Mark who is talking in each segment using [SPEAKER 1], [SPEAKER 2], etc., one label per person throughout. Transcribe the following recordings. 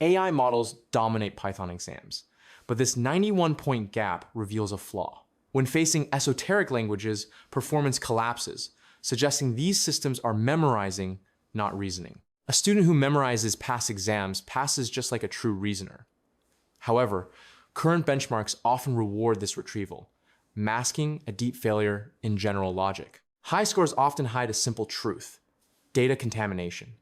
[SPEAKER 1] AI models dominate Python exams, but this 91-point gap reveals a flaw. When facing esoteric languages, performance collapses, suggesting these systems are memorizing, not reasoning. A student who memorizes past exams passes just like a true reasoner. However, current benchmarks often reward this retrieval, masking a deep failure in general logic. High scores often hide a simple truth: data contamination.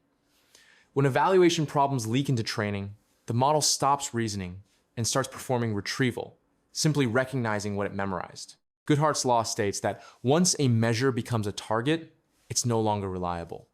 [SPEAKER 1] When evaluation problems leak into training, the model stops reasoning and starts performing retrieval, simply recognizing what it memorized. Goodhart's law states that once a measure becomes a target, it's no longer reliable.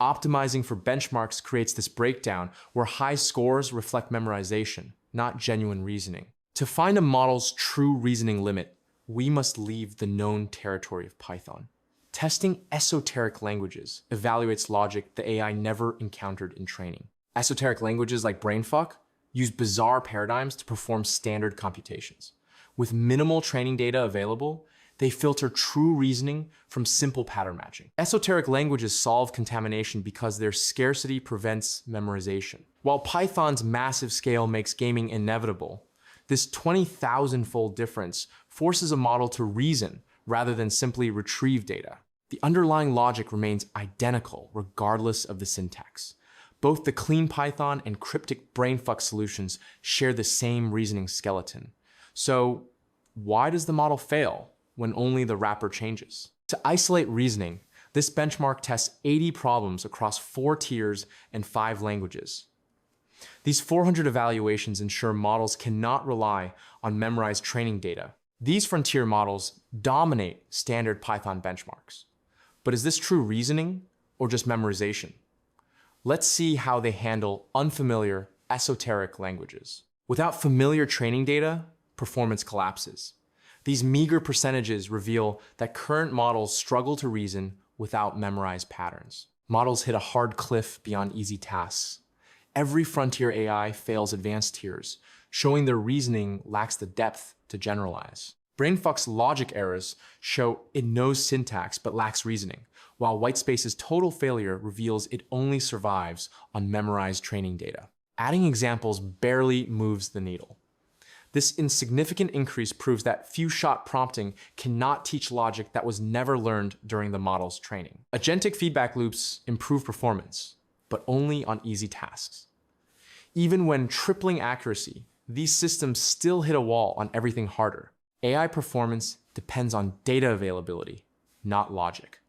[SPEAKER 1] Optimizing for benchmarks creates this breakdown where high scores reflect memorization, not genuine reasoning. To find a model's true reasoning limit, we must leave the known territory of Python. Testing esoteric languages evaluates logic the AI never encountered in training. Esoteric languages like brainfuck use bizarre paradigms to perform standard computations. With minimal training data available, they filter true reasoning from simple pattern matching. Esoteric languages solve contamination because their scarcity prevents memorization. While Python's massive scale makes gaming inevitable, this 20,000-fold difference forces a model to reason rather than simply retrieve data. The underlying logic remains identical regardless of the syntax. Both the clean Python and cryptic brainfuck solutions share the same reasoning skeleton. So why does the model fail when only the wrapper changes? To isolate reasoning, this benchmark tests 80 problems across 4 tiers and 5 languages. These 400 evaluations ensure models cannot rely on memorized training data. These frontier models dominate standard Python benchmarks. But is this true reasoning or just memorization? Let's see how they handle unfamiliar, esoteric languages. Without familiar training data, performance collapses. These meager percentages reveal that current models struggle to reason without memorized patterns. Models hit a hard cliff beyond easy tasks. Every frontier AI fails advanced tiers, showing their reasoning lacks the depth to generalize. Brainfuck's logic errors show it knows syntax but lacks reasoning, while Whitespace's total failure reveals it only survives on memorized training data. Adding examples barely moves the needle. This insignificant increase proves that few-shot prompting cannot teach logic that was never learned during the model's training. Agentic feedback loops improve performance, but only on easy tasks. Even when tripling accuracy, these systems still hit a wall on everything harder. AI performance depends on data availability, not logic.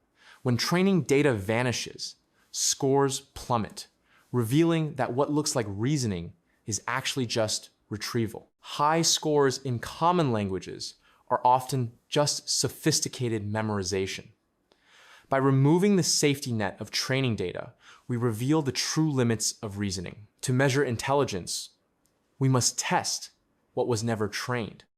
[SPEAKER 1] When training data vanishes, scores plummet, revealing that what looks like reasoning is actually just retrieval. High scores in common languages are often just sophisticated memorization. By removing the safety net of training data, we reveal the true limits of reasoning. To measure intelligence, we must test what was never trained.